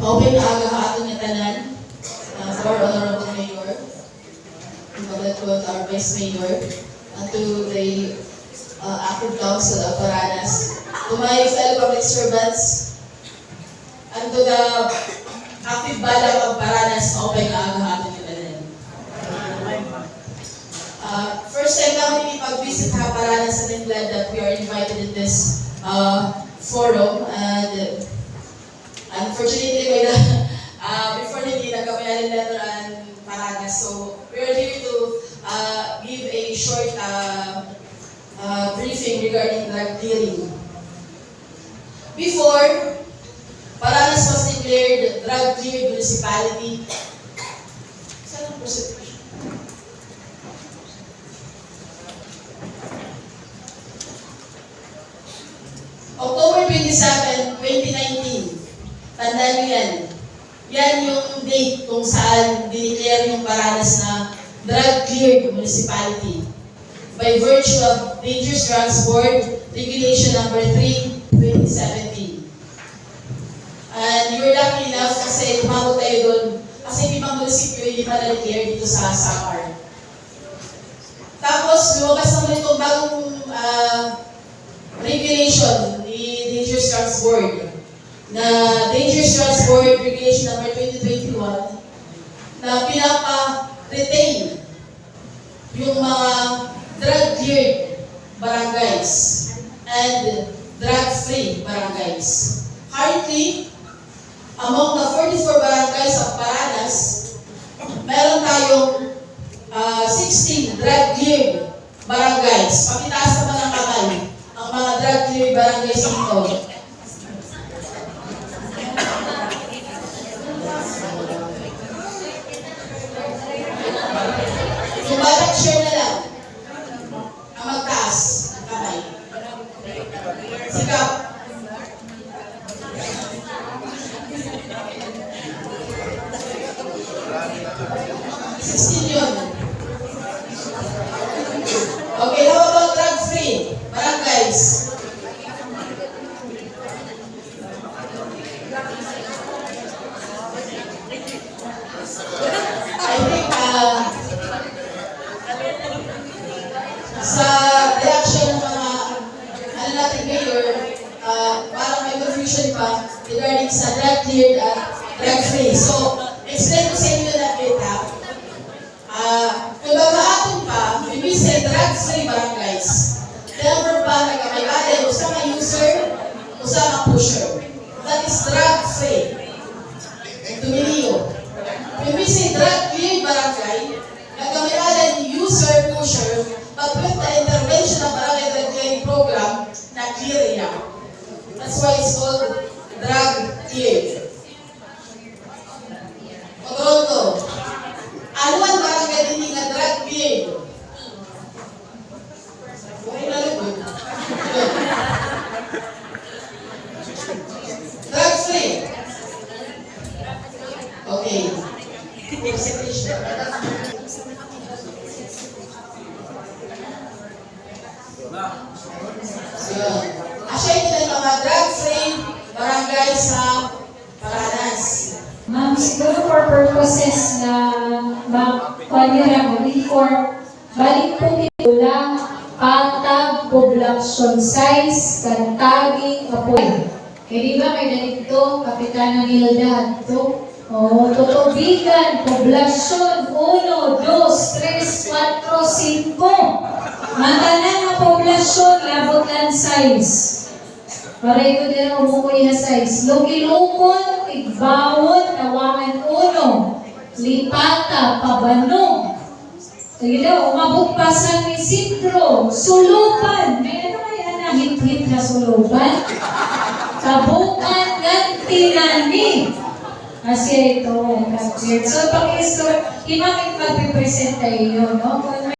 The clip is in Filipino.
Maupay na aga aton nga tanan, for Honorable Mayor, to our Vice Mayor, and to the active council of Paranas, to my fellow public servants, and to the active balang of Paranas, maupay na aga aton nga tanan. First time namin ipag-visit ha Paranas, and I'm glad that we are invited in this forum, and unfortunately, before hindi nagkamayanin letter and Paranas, so we are here to give a short briefing regarding drug dealing. Before, Paranas was declared drug-cleared municipality. Saan ang presentation? October 27, 2019. Tandaan nyo yan. Yan yung date kung saan dineclare yung Paranas na drug-cleared municipality by virtue of Dangerous Drugs Board Regulation Number 3, 2017. And you're lucky enough kasi tumawag tayo doon kasi ibang munisipyo hindi pa na-declare dito sa Samar. Tapos, lumabas naman itong bagong regulation ni Dangerous Drugs Board na Dangerous Drugs Board Regulation Number 2021 na pinapa-retain yung mga drug-cleared barangays and drug-free barangays. Currently, among the 44 barangays of Paranas, meron tayong 16 drug-cleared barangays. Pakitaas naman ang kamay ang mga drug-cleared barangays ito. Sumalat share na lang ang magtaas ng kamay. Sikap. Yun. Okay, how about drug-free barangays? I think sa reaction ng mga natin mayor, parang may confusion pa regarding sa drug-cleared at drug-free. So, explain ko sa inyo na kita. Kung nag-aatong pa, when we say drug-free barangays, never pa nagkamay-alin, usama user, usama pusher. That is drug-free. Tumiliyo. When we say drug-cleared barangay, nagkamay-alin user, pusher, but with the intervention of barangay drug-clearing program, na-clear niya. That's why it's called drug-cleared. Toronto. Ano ang barangay din nga drug-cleared? Okay na lupod. Drug-free. Okay. Presentation. Asya ito na mga drug-free barangay sa Paranas. Ma'am, siguro for purposes na magpanira mo, for balik po ito lang patag, population size, kantaging, apoy. Kaya di ba may ganito, Kapitana Nilda ito? O, tutubigan, poblasyon, 1, 2, 3, 4, 5. Matanan na poblasyon, labot ang size. Paray ko din ang umukoy na size. Lugilukon, igbawon, tawangan 1. Lipata, pabanong. Sige daw, umabot pa sa sintro. Sulupan. May ano kaya na hit-hit na sulupan? Kabukan ng tinani. Kasi ito, so pag-istor, imamit magpipresent tayo, no?